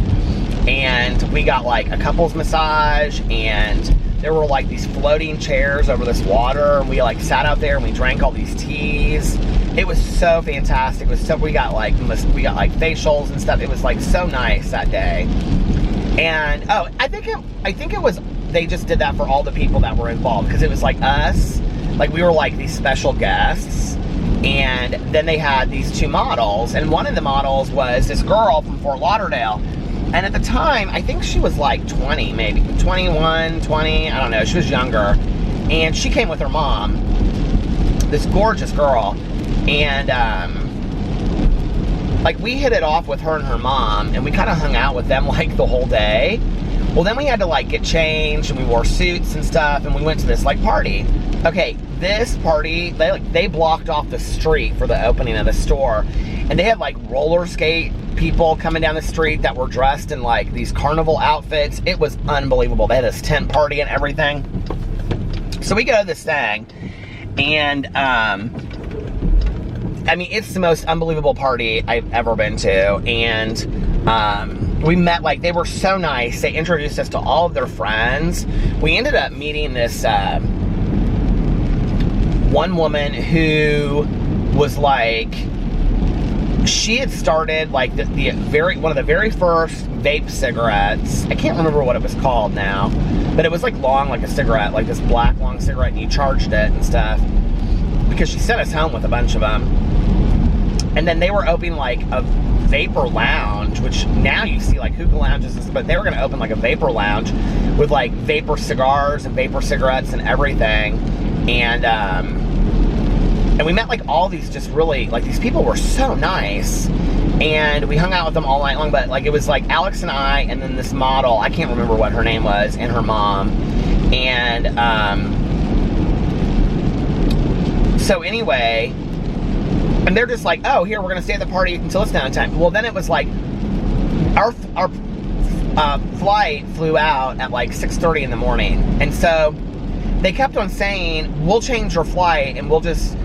and we got, like, a couples massage, and there were, like, these floating chairs over this water, and we, like, sat out there, and we drank all these teas. It was so fantastic. It was so, we got, like, facials and stuff. It was, like, so nice that day. And, oh, I think it was, they just did that for all the people that were involved, because it was, like, us, like, we were, like, these special guests, and then they had these two models, and one of the models was this girl from Fort Lauderdale. And at the time, I think she was like 20, maybe 21, 20, I don't know, she was younger. And she came with her mom, this gorgeous girl. And, like, we hit it off with her and her mom, and we kind of hung out with them, like, the whole day. Well, then we had to, like, get changed, and we wore suits and stuff, and we went to this, like, party. Okay, this party, they blocked off the street for the opening of the store. And they had, like, roller skate people coming down the street that were dressed in, like, these carnival outfits. It was unbelievable. They had this tent party and everything. So we go to this thing, and I mean, it's the most unbelievable party I've ever been to. And we met, like, they were so nice. They introduced us to all of their friends. We ended up meeting this one woman who was, like, she had started, like, one of the very first vape cigarettes. I can't remember what it was called now, but it was, like, long, like a cigarette, like this black long cigarette, and you charged it and stuff, because she sent us home with a bunch of them. And then they were opening, like, a vapor lounge, which now you see, like, hookah lounges, but they were going to open, like, a vapor lounge with, like, vapor cigars and vapor cigarettes and everything. And we met, like, all these just really, like, these people were so nice, and we hung out with them all night long. But, like, it was, like, Alex and I, and then this model, I can't remember what her name was, and her mom. And, so anyway, and they're just like, oh, here, we're gonna stay at the party until it's downtime. Well, then it was, like, our flight flew out at, like, 6:30 in the morning, and so they kept on saying, we'll change your flight, and we'll just,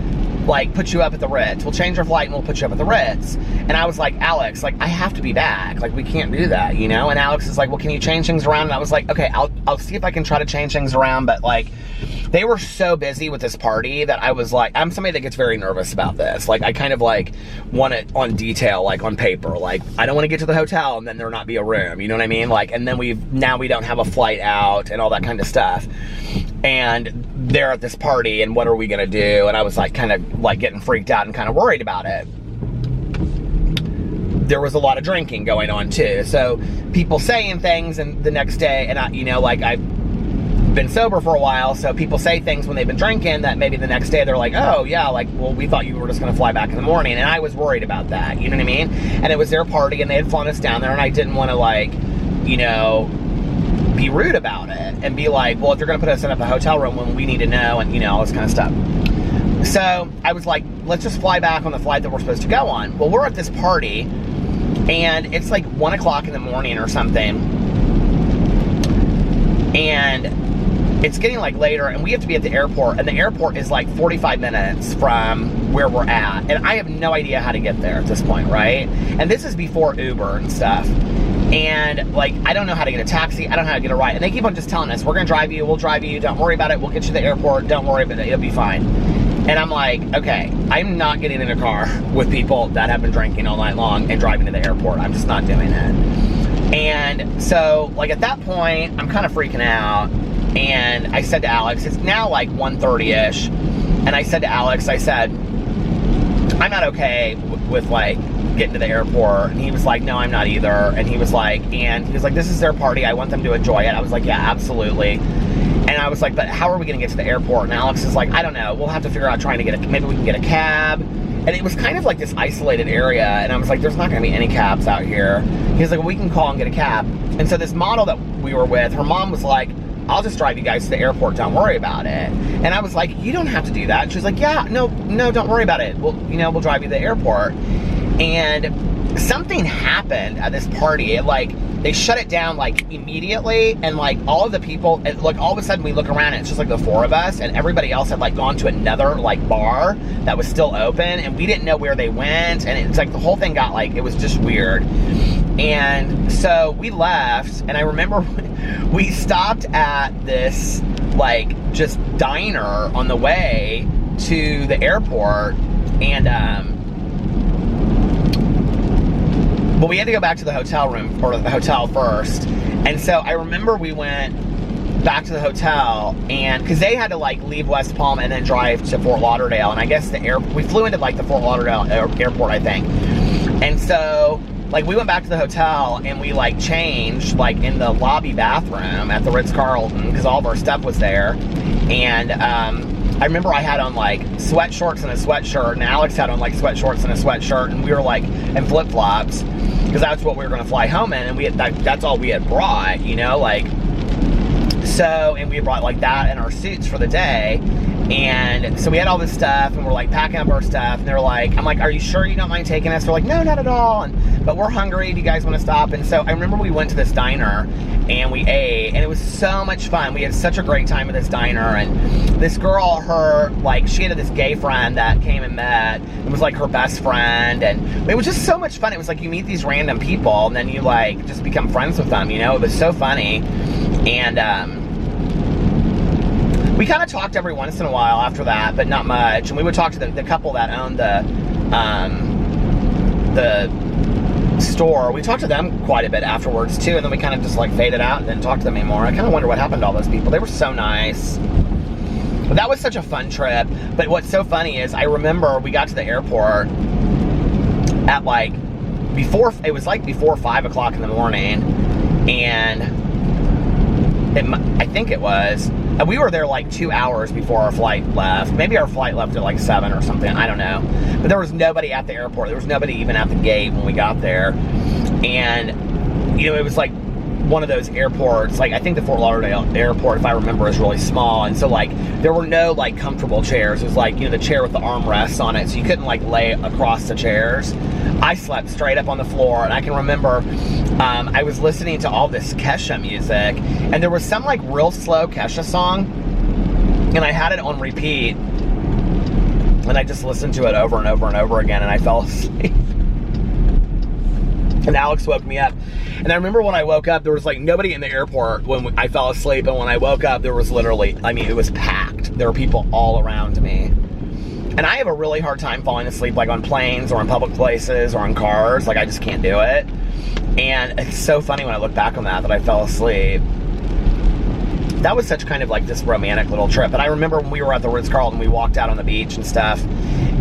like, put you up at the Ritz. We'll change our flight and we'll put you up at the Ritz. And I was like, Alex, like, I have to be back. Like, we can't do that, you know? And Alex is like, well, can you change things around? And I was like, okay, I'll see if I can try to change things around. But, like, they were so busy with this party that I was like, I'm somebody that gets very nervous about this. Like, I kind of, like, want it on detail, like, on paper. Like, I don't want to get to the hotel and then there not be a room, you know what I mean? Like, and then now we don't have a flight out and all that kind of stuff. And they're at this party, and what are we gonna do? And I was, like, kind of, like, getting freaked out and kind of worried about it. there was a lot of drinking going on too. So people saying things and the next day, and I've been sober for a while, so people say things when they've been drinking that maybe the next day they're like, oh yeah, like, well, we thought you were just gonna fly back in the morning, and I was worried about that, you know what I mean? And it was their party, and they had flown us down there, and I didn't want to, like, be rude about it and be like, well, if they're gonna put us in a hotel room when we need to know, and all this kind of stuff. So I was like, let's just fly back on the flight that we're supposed to go on. Well, we're at this party, and it's like 1 o'clock in the morning or something, and it's getting like later, and we have to be at the airport, and the airport is like 45 minutes from where we're at, and I have no idea how to get there at this point, right? And this is before Uber and stuff, and like, I don't know how to get a taxi, I don't know how to get a ride, and they keep on just telling us, we're gonna drive you, we'll drive you, don't worry about it, we'll get you to the airport, don't worry about it, it'll be fine. And I'm like, okay, I'm not getting in a car with people that have been drinking all night long and driving to the airport. I'm just not doing it. And so, like, at that point, I'm kind of freaking out. And I said to Alex, it's now like 1:30-ish. And I said to Alex, I said, I'm not okay with like getting to the airport. And he was like, no, I'm not either. And he was like, this is their party. I want them to enjoy it. I was like, yeah, absolutely. And I was like, but how are we going to get to the airport? And Alex is like, I don't know. We'll have to figure out trying to get maybe we can get a cab. And it was kind of like this isolated area. And I was like, there's not going to be any cabs out here. He's like, well, we can call and get a cab. And so this model that we were with, her mom was like, I'll just drive you guys to the airport. Don't worry about it. And I was like, you don't have to do that. And she was like, yeah, no, don't worry about it. We'll drive you to the airport. And something happened at this party. They shut it down like immediately, and like all of the people, like all of a sudden we look around and it's just like the four of us, and everybody else had like gone to another like bar that was still open, and we didn't know where they went, and it's like the whole thing got like, it was just weird. And so we left, and I remember we stopped at this like just diner on the way to the airport, and but we had to go back to the hotel room, or the hotel first. And so I remember we went back to the hotel, and because they had to like leave West Palm and then drive to Fort Lauderdale, and I guess we flew into like the Fort Lauderdale airport, I think. And so like we went back to the hotel, and we like changed like in the lobby bathroom at the Ritz-Carlton, because all of our stuff was there. And I remember I had on like sweat shorts and a sweatshirt, and Alex had on like sweat shorts and a sweatshirt, and we were like in flip-flops, because that's what we were going to fly home in, and we had that's all we had brought, like. So, and we had brought like that and our suits for the day. And so we had all this stuff, and we're like packing up our stuff, and they're like, I'm like, are you sure you don't mind taking us? They're like, no, not at all. But we're hungry. Do you guys want to stop? And so I remember we went to this diner, and we ate, and it was so much fun. We had such a great time at this diner. And this girl, she had this gay friend that came and met. It was like her best friend, and it was just so much fun. It was like you meet these random people, and then you like just become friends with them, It was so funny. And we kind of talked every once in a while after that, but not much. And we would talk to the couple that owned the store. We talked to them quite a bit afterwards too, and then we kind of just like faded out and didn't talk to them anymore. I kind of wonder what happened to all those people. They were so nice. But that was such a fun trip. But what's so funny is I remember we got to the airport at before 5 o'clock in the morning, and I think it was. And we were there like 2 hours before our flight left. Maybe our flight left at like 7 or something. I don't know. But there was nobody at the airport. There was nobody even at the gate when we got there. And, it was like one of those airports. Like, I think the Fort Lauderdale airport, if I remember, is really small. And so, like, there were no, like, comfortable chairs. It was like, the chair with the armrests on it. So you couldn't, like, lay across the chairs. I slept straight up on the floor. And I can remember I was listening to all this Kesha music, and there was some like real slow Kesha song, and I had it on repeat, and I just listened to it over and over and over again, and I fell asleep. And Alex woke me up, and I remember when I woke up, there was like nobody in the airport when I fell asleep, and when I woke up, there was literally, it was packed. There were people all around me. And I have a really hard time falling asleep, like on planes or in public places or in cars. Like, I just can't do it. And it's so funny when I look back on that I fell asleep. That was such kind of like this romantic little trip. But I remember when we were at the Ritz-Carlton, we walked out on the beach and stuff.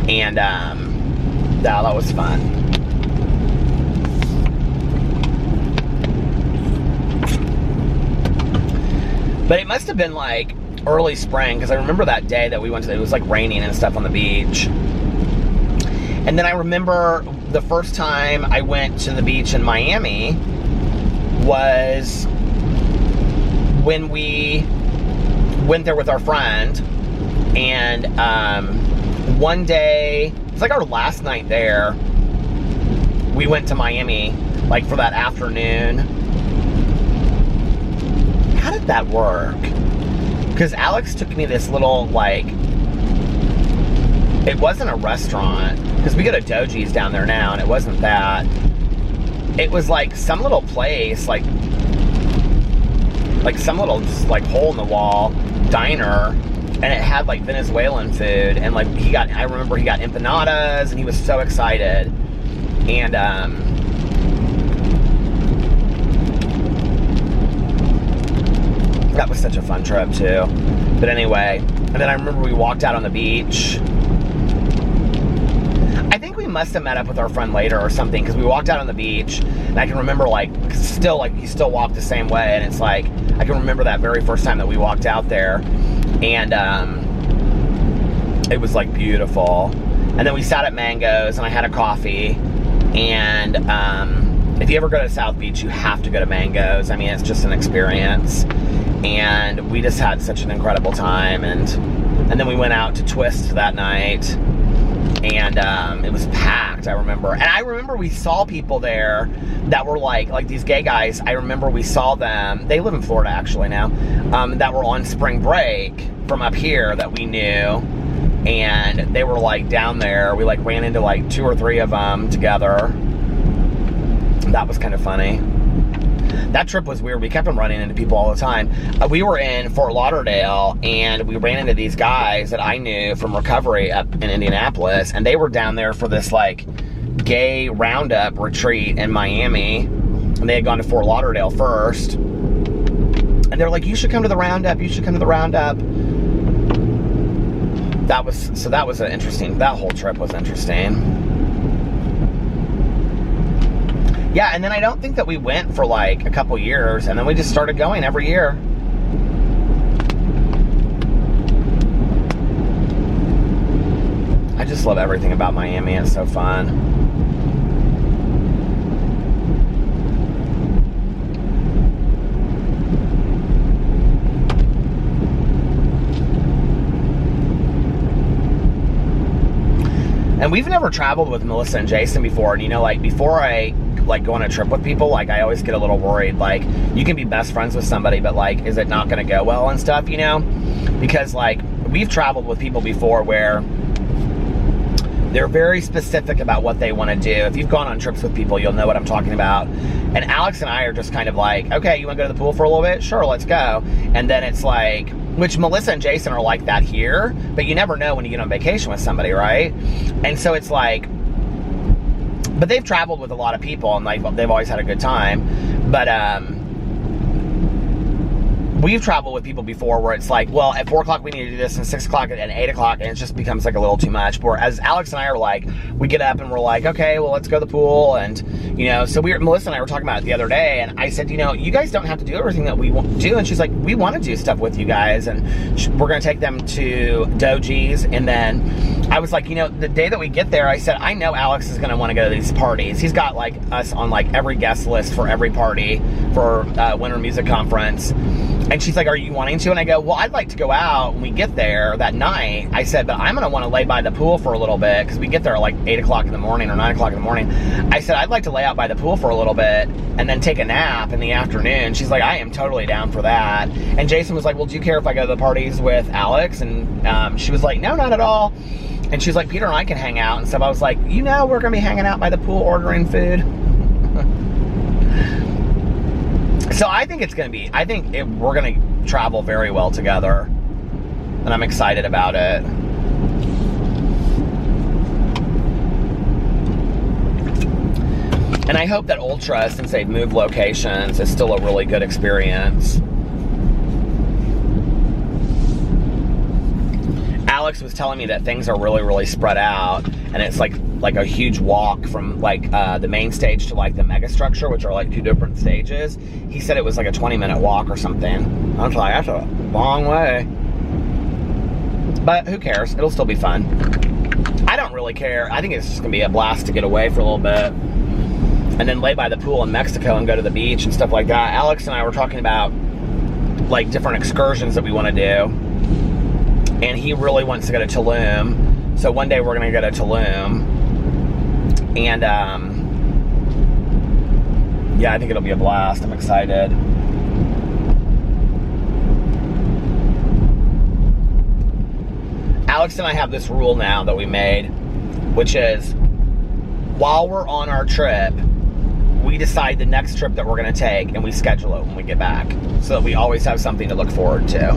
And that was fun. But it must have been like early spring, because I remember that day that we went to, it was like raining and stuff on the beach. And then I remember the first time I went to the beach in Miami was when we went there with our friend. And one day, it's like our last night there, we went to Miami, like for that afternoon. How did that work? Because Alex took me this little, like, it wasn't a restaurant, because we go to Doji's down there now, and it wasn't that. It was like some little place, like some little just like hole in the wall diner, and it had like Venezuelan food, and like I remember he got empanadas, and he was so excited. And that was such a fun trip too. But anyway, and then I remember we walked out on the beach. I think we must have met up with our friend later or something, because we walked out on the beach, and I can remember like still like he still walked the same way, and it's like I can remember that very first time that we walked out there, and it was like beautiful. And then we sat at Mango's, and I had a coffee. And if you ever go to South Beach, you have to go to Mango's. I mean, it's just an experience. And we just had such an incredible time. And then we went out to Twist that night, and it was packed, I remember. And I remember we saw people there that were like these gay guys. I remember we saw them. They live in Florida actually now. That were on spring break from up here that we knew. And they were like down there. We like ran into like 2 or 3 of them together. That was kind of funny. That trip was weird. We kept on running into people all the time. We were in Fort Lauderdale, and we ran into these guys that I knew from recovery up in Indianapolis, and they were down there for this like gay roundup retreat in Miami, and they had gone to Fort Lauderdale first. And they were like, "You should come to the roundup. You should come to the roundup." That was an interesting, that whole trip was interesting. Yeah, and then I don't think that we went for like a couple years, and then we just started going every year. I just love everything about Miami. It's so fun. And we've never traveled with Melissa and Jason before. And, you know, like, before I, like, go on a trip with people, like, I always get a little worried. Like, you can be best friends with somebody, but, like, is it not going to go well and stuff, you know? Because, like, we've traveled with people before where they're very specific about what they want to do. If you've gone on trips with people, you'll know what I'm talking about. And Alex and I are just kind of like, okay, you want to go to the pool for a little bit? Sure, let's go. And then it's like, which Melissa and Jason are like that here, but you never know when you get on vacation with somebody, right? And so it's like, but they've traveled with a lot of people, and like they've always had a good time. But we've traveled with people before where it's like, well, at 4 o'clock we need to do this, and 6 o'clock and 8 o'clock, and it just becomes like a little too much. Whereas Alex and I are like, we get up and we're like, okay, well, let's go to the pool. And, you know, so Melissa and I were talking about it the other day, and I said, you know, you guys don't have to do everything that we want to do. And she's like, we want to do stuff with you guys, and we're going to take them to Doji's. And then I was like, you know, the day that we get there, I said, I know Alex is going to want to go to these parties. He's got like us on like every guest list for every party for Winter Music Conference. And she's like, are you wanting to? And I go, well, I'd like to go out when we get there that night. I said, but I'm going to want to lay by the pool for a little bit, because we get there at like 8 o'clock in the morning or 9 o'clock in the morning. I said, I'd like to lay out by the pool for a little bit and then take a nap in the afternoon. She's like, I am totally down for that. And Jason was like, well, do you care if I go to the parties with Alex? And she was like, no, not at all. And she was like, Peter and I can hang out and stuff. I was like, you know, we're going to be hanging out by the pool ordering food. So I think it's going to be, we're going to travel very well together, and I'm excited about it. And I hope that Ultra, since they've moved locations, is still a really good experience. Alex was telling me that things are really, really spread out, and it's like like a huge walk from like the main stage to like the mega structure, which are like 2 different stages. He said it was like a 20-minute walk or something. I was like, that's a long way. But who cares? It'll still be fun. I don't really care. I think it's just gonna be a blast to get away for a little bit and then lay by the pool in Mexico and go to the beach and stuff like that. Alex and I were talking about like different excursions that we want to do, and he really wants to go to Tulum. So one day we're gonna go to Tulum, and yeah, I think it'll be a blast. I'm excited. Alex and I have this rule now that we made, which is while we're on our trip, we decide the next trip that we're going to take and we schedule it when we get back, so that we always have something to look forward to.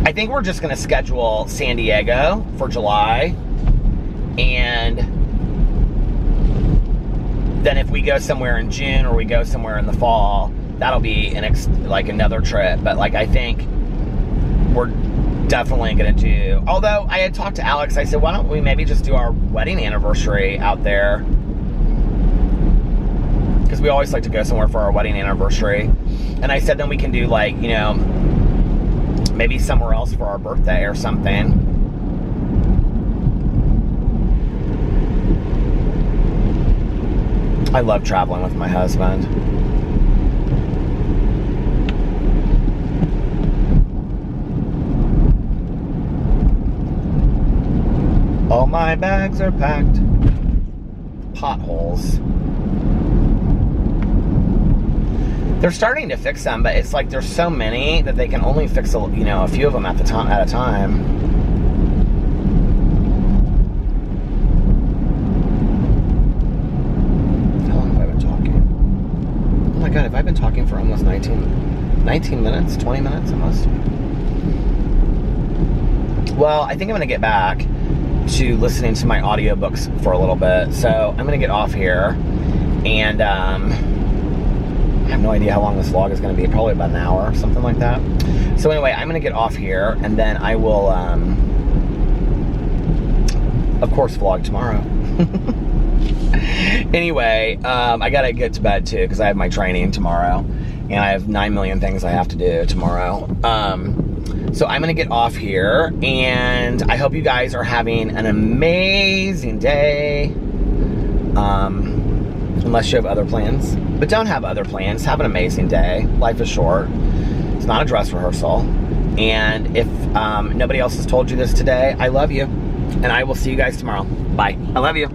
I think we're just going to schedule San Diego for July, and then if we go somewhere in June or we go somewhere in the fall, that'll be like another trip. But like, I think we're definitely gonna do, although I had talked to Alex, I said, why don't we maybe just do our wedding anniversary out there, because we always like to go somewhere for our wedding anniversary. And I said then we can do like, you know, maybe somewhere else for our birthday or something. I love traveling with my husband. All my bags are packed. Potholes. They're starting to fix them, but it's like there's so many that they can only fix a few of them at a time. How long have I been talking? Oh my god, have I been talking for almost 19 minutes, 20 minutes almost? Well, I think I'm gonna get back to listening to my audiobooks for a little bit, so I'm gonna get off here, and I have no idea how long this vlog is gonna be, probably about an hour or something like that. So anyway, I'm gonna get off here, and then I will of course vlog tomorrow. Anyway, I gotta get to bed too, because I have my training tomorrow, and I have 9 million things I have to do tomorrow. So I'm going to get off here, and I hope you guys are having an amazing day. Unless you have other plans. But don't have other plans. Have an amazing day. Life is short. It's not a dress rehearsal. And if nobody else has told you this today, I love you. And I will see you guys tomorrow. Bye. I love you.